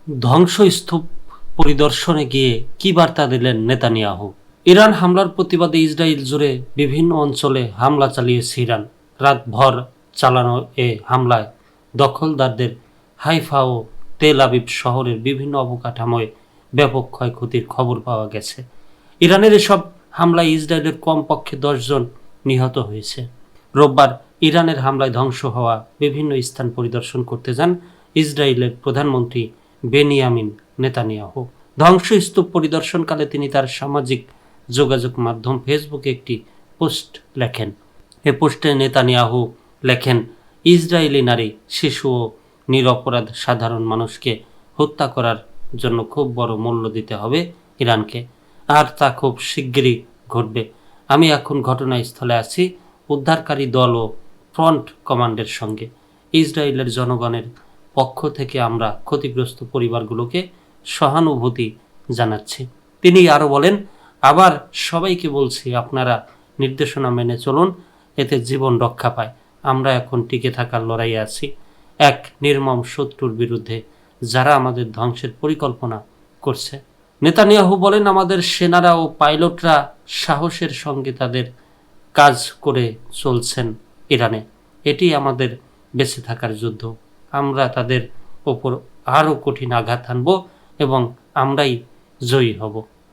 ধ্বংসস্তূপ পরিদর্শনে গিয়ে কি বার্তা দিলেন নেতানিয়াহু? ইরান হামলার প্রতিবাদে ইসরায়েল জুড়ে বিভিন্ন অঞ্চলে হামলা চালিয়েছে ইরান। রাতভর চালানো এ হামলায় দখলদারদের হাইফা ও তেল আবিব শহরের বিভিন্ন অবকাঠামোয় ব্যাপক ক্ষয়ক্ষতির খবর পাওয়া গেছে। ইরানের এসব হামলায় ইসরায়েলের কমপক্ষে 10 জন নিহত হয়েছে। রোববার ইরানের হামলায় ধ্বংস হওয়া বিভিন্ন স্থান পরিদর্শন করতে যান ইসরায়েলের প্রধানমন্ত্রী বেনিয়ামিন নেতানিয়াহু। ধ্বংসস্তূপ পরিদর্শনকালে তিনি তার সামাজিক যোগাযোগ মাধ্যম ফেসবুকে একটি পোস্ট লেখেন। এ পোস্টে নেতানিয়াহু লেখেন, ইসরায়েলি নারী, শিশু ও নিরপরাধ সাধারণ মানুষকে হত্যা করার জন্য খুব বড় মূল্য দিতে হবে ইরানকে, আর তা খুব শিগগিরই ঘটবে। আমি এখন ঘটনাস্থলে আছি উদ্ধারকারী দল ও ফ্রন্ট কমান্ডের সঙ্গে। ইসরায়েলের জনগণের পক্ষ থেকে আমরা ক্ষতিগ্রস্ত পরিবারগুলোকে সহানুভূতি জানাচ্ছি। তিনি আরও বলেন, আবার সবাইকে বলছি, আপনারা নির্দেশনা মেনে চলুন, এতে জীবন রক্ষা পায়। আমরা এখন টিকে থাকার লড়াইয়ে আছি এক নির্মম শত্রুর বিরুদ্ধে যারা আমাদের ধ্বংসের পরিকল্পনা করছে। নেতানিয়াহু বলেন, আমাদের সেনারা ও পাইলটরা সাহসের সঙ্গে তাদের কাজ করে চলছেন ইরানে। এটি আমাদের বেঁচে থাকার যুদ্ধ। আমরা তাদের ওপর আরও কঠিন আঘাত আনব এবং আমরাই জয়ী হব।